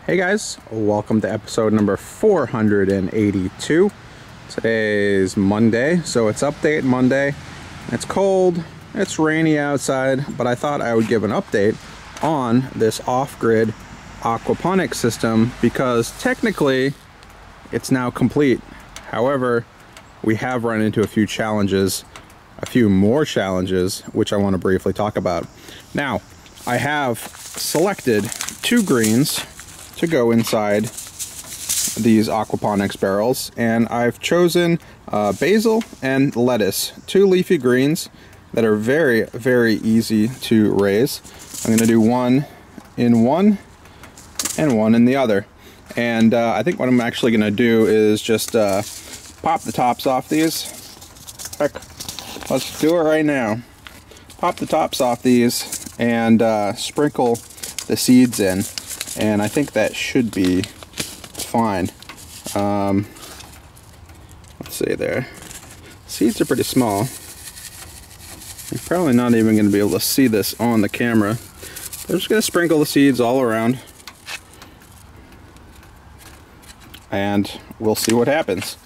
Hey guys, welcome to episode number 482. Today's Monday, so it's update Monday. It's cold, it's rainy outside, but I thought I would give an update on this off-grid aquaponics system because technically it's now complete. However, we have run into a few challenges, a few more challenges, which I want to briefly talk about. Now, I have selected two greens to go inside these aquaponics barrels, and I've chosen basil and lettuce, two leafy greens that are very, very easy to raise. I'm going to do one in one and one in the other, and I think what I'm actually going to do is just pop the tops off these. Heck, let's do it right now. Pop the tops off these and sprinkle the seeds in, and I think that should be fine. Let's see there. Seeds are pretty small. You're probably not even going to be able to see this on the camera. I'm just going to sprinkle the seeds all around, and we'll see what happens.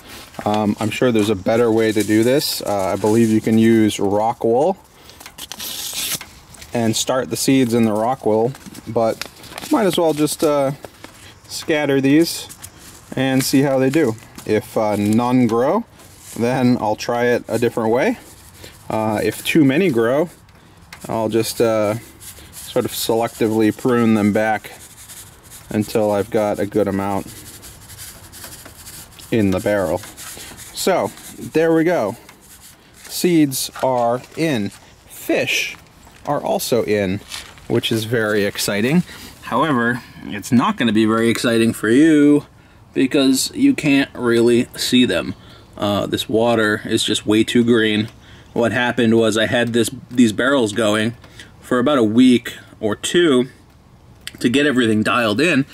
I'm sure there's a better way to do this. I believe you can use rock wool and start the seeds in the rock wool, but might as well just scatter these and see how they do. If none grow, then I'll try it a different way. If too many grow, I'll just sort of selectively prune them back until I've got a good amount in the barrel. So there we go. Seeds are in. Fish are also in, which is very exciting. However, it's not going to be very exciting for you because you can't really see them. This water is just way too green. What happened was I had these barrels going for about a week or two to get everything dialed in,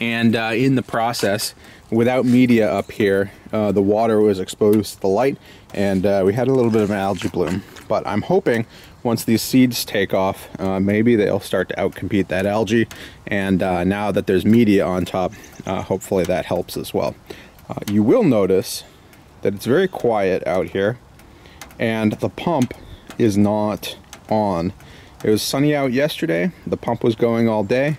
and in the process, without media up here, the water was exposed to the light, and we had a little bit of an algae bloom. But I'm hoping once these seeds take off, maybe they'll start to outcompete that algae, and now that there's media on top, hopefully that helps as well. You will notice that it's very quiet out here, and the pump is not on. It was sunny out yesterday, the pump was going all day,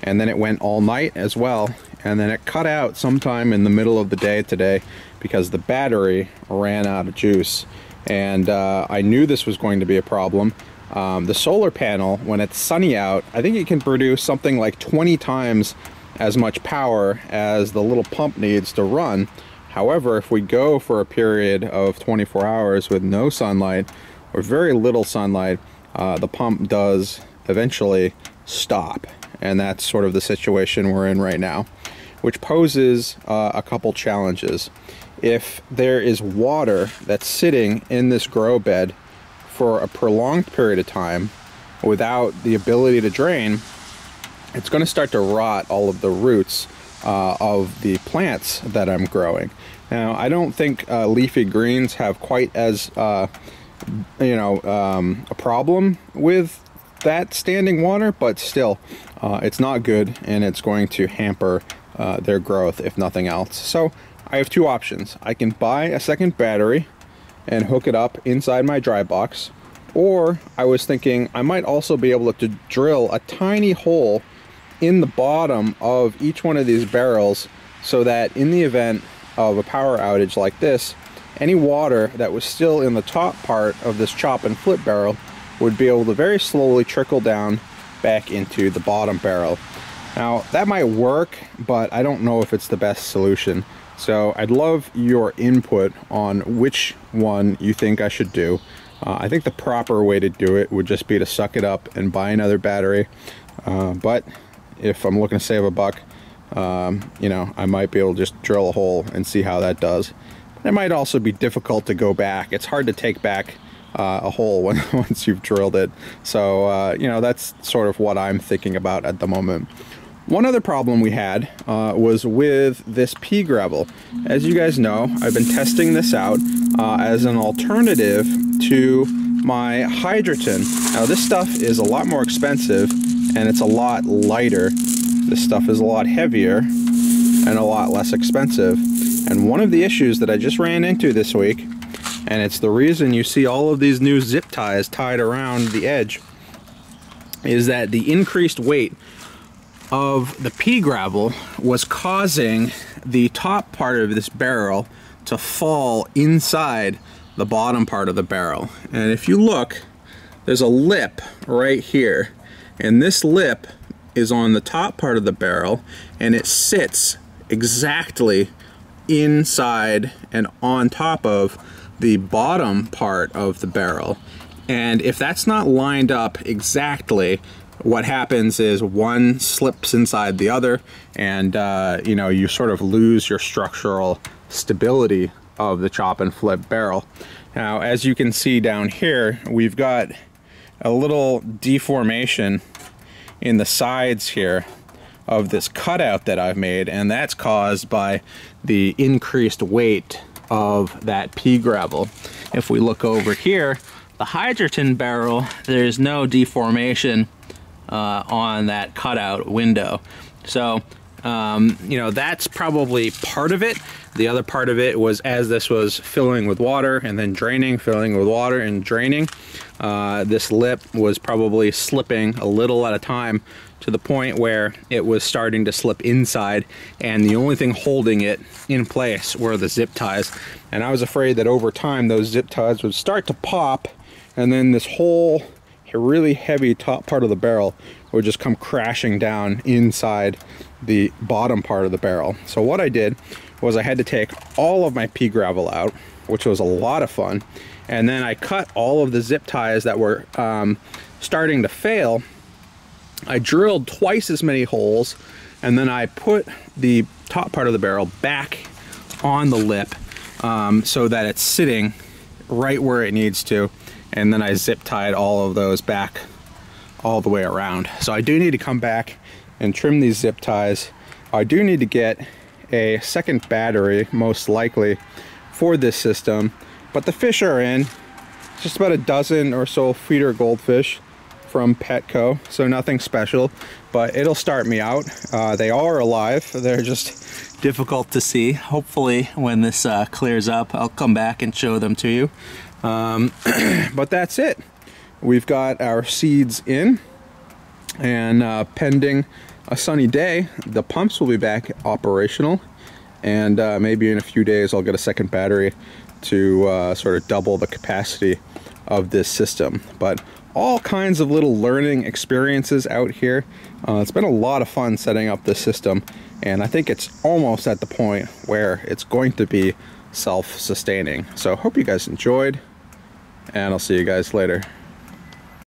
and then it went all night as well, and then it cut out sometime in the middle of the day today because the battery ran out of juice. And I knew this was going to be a problem. The solar panel, when it's sunny out, I think it can produce something like 20 times as much power as the little pump needs to run. However, if we go for a period of 24 hours with no sunlight or very little sunlight, the pump does eventually stop. And that's sort of the situation we're in right now, which poses a couple challenges. If there is water that's sitting in this grow bed for a prolonged period of time without the ability to drain, it's going to start to rot all of the roots of the plants that I'm growing. Now, I don't think leafy greens have quite as a problem with that standing water, but still, it's not good, and it's going to hamper their growth if nothing else. So I have two options. I can buy a second battery and hook it up inside my dry box, or I was thinking I might also be able to drill a tiny hole in the bottom of each one of these barrels so that in the event of a power outage like this, any water that was still in the top part of this chop and flip barrel would be able to very slowly trickle down back into the bottom barrel. Now, that might work, but I don't know if it's the best solution. So I'd love your input on which one you think I should do. I think the proper way to do it would just be to suck it up and buy another battery. But if I'm looking to save a buck, you know, I might be able to just drill a hole and see how that does. It might also be difficult to go back. It's hard to take back a hole once you've drilled it. So, you know, that's sort of what I'm thinking about at the moment. One other problem we had was with this pea gravel. As you guys know, I've been testing this out as an alternative to my hydroton. Now, this stuff is a lot more expensive and it's a lot lighter this stuff is a lot heavier and a lot less expensive. And one of the issues that I just ran into this week, and it's the reason you see all of these new zip ties tied around the edge, is that the increased weight of the pea gravel was causing the top part of this barrel to fall inside the bottom part of the barrel. And if you look, there's a lip right here, and this lip is on the top part of the barrel, and it sits exactly inside and on top of the bottom part of the barrel. And if that's not lined up exactly, what happens is one slips inside the other, and you know, you sort of lose your structural stability of the chop and flip barrel. Now, as you can see down here, we've got a little deformation in the sides here of this cutout that I've made, and that's caused by the increased weight of that pea gravel. If we look over here, the hydrogen barrel, there's no deformation on that cutout window. So you know, that's probably part of it. The other part of it was, as this was filling with water and then draining, filling with water and draining, this lip was probably slipping a little at a time, to the point where it was starting to slip inside, and the only thing holding it in place were the zip ties. And I was afraid that over time those zip ties would start to pop, and then this whole really heavy top part of the barrel would just come crashing down inside the bottom part of the barrel. So what I did was I had to take all of my pea gravel out, which was a lot of fun, and then I cut all of the zip ties that were starting to fail. I drilled twice as many holes, and then I put the top part of the barrel back on the lip so that it's sitting right where it needs to, and then I zip tied all of those back all the way around. So I do need to come back and trim these zip ties. I do need to get a second battery, most likely, for this system, but the fish are in. Just about a dozen or so feeder goldfish from Petco, so nothing special, but it'll start me out. They are alive, they're just difficult to see. Hopefully when this clears up, I'll come back and show them to you. But that's it. We've got our seeds in, and pending a sunny day, the pumps will be back operational, and maybe in a few days I'll get a second battery to sort of double the capacity of this system. But all kinds of little learning experiences out here. It's been a lot of fun setting up this system, and I think it's almost at the point where it's going to be self-sustaining. So hope you guys enjoyed, and I'll see you guys later.